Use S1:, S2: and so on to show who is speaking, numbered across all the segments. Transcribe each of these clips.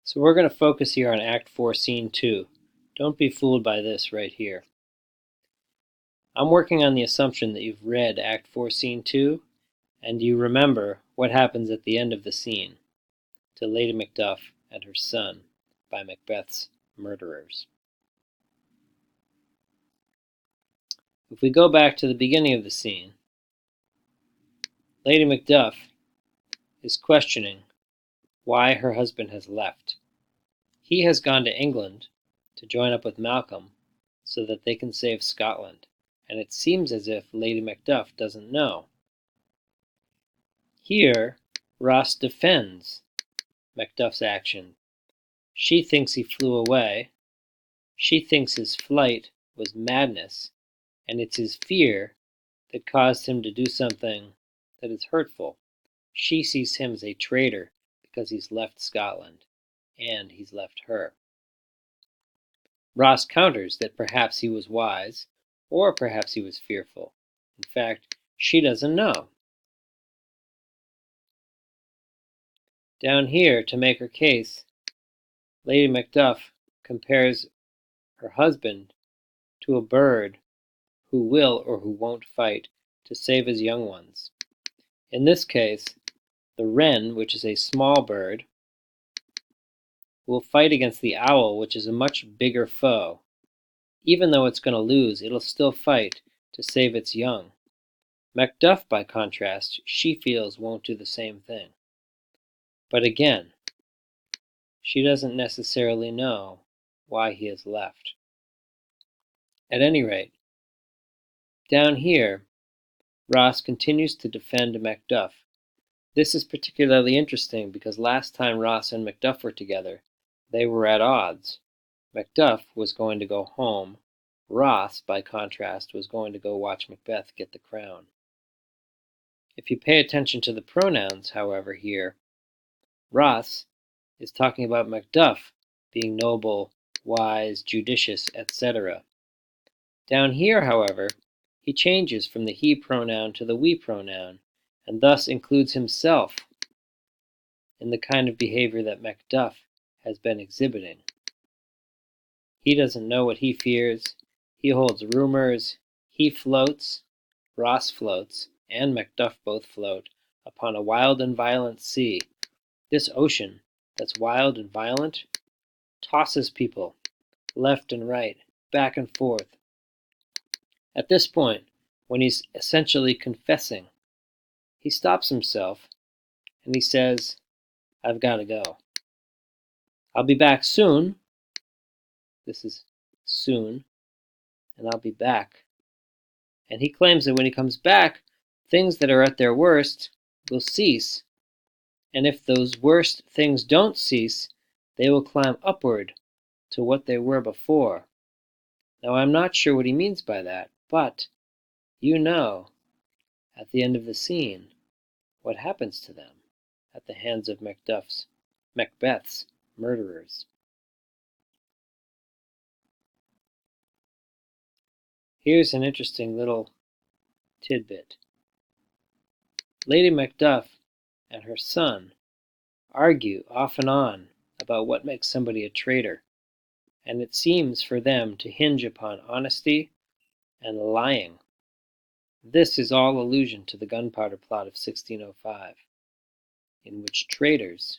S1: So we're going to focus here on Act 4, Scene 2. Don't be fooled by this right here. I'm working on the assumption that you've read Act 4, Scene 2, and you remember what happens at the end of the scene to Lady Macduff and her son by Macbeth's murderers. If we go back to the beginning of the scene, Lady Macduff is questioning why her husband has left. He has gone to England to join up with Malcolm so that they can save Scotland, and it seems as if Lady Macduff doesn't know. Here, Ross defends Macduff's action. She thinks he flew away. She thinks his flight was madness, and it's his fear that caused him to do something that is hurtful. She sees him as a traitor because he's left Scotland, and he's left her. Ross counters that perhaps he was wise, or perhaps he was fearful. In fact, she doesn't know. Down here, to make her case, Lady Macduff compares her husband to a bird who will or who won't fight to save his young ones. In this case, the wren, which is a small bird, will fight against the owl, which is a much bigger foe. Even though it's going to lose, it'll still fight to save its young. Macduff, by contrast, she feels won't do the same thing. But again, she doesn't necessarily know why he has left. At any rate, down here, Ross continues to defend Macduff. This is particularly interesting because last time Ross and Macduff were together, they were at odds. Macduff was going to go home. Ross, by contrast, was going to go watch Macbeth get the crown. If you pay attention to the pronouns, however, here, Ross is talking about Macduff being noble, wise, judicious, etc. Down here, however, he changes from the he pronoun to the we pronoun, and thus includes himself in the kind of behavior that Macduff has been exhibiting. He doesn't know what he fears. He holds rumors. He floats, Ross floats, and Macduff both float upon a wild and violent sea. This ocean that's wild and violent tosses people left and right, back and forth. At this point, when he's essentially confessing, he stops himself and he says, "I've got to go. I'll be back soon." This is soon. And I'll be back. And he claims that when he comes back, things that are at their worst will cease. And if those worst things don't cease, they will climb upward to what they were before. Now, I'm not sure what he means by that, but you know, at the end of the scene, what happens to them at the hands of Macbeth's murderers. Here's an interesting little tidbit. Lady Macduff and her son argue off and on about what makes somebody a traitor, and it seems for them to hinge upon honesty and lying. This is all allusion to the gunpowder plot of 1605, in which traitors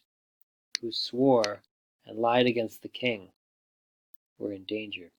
S1: who swore and lied against the king were in danger.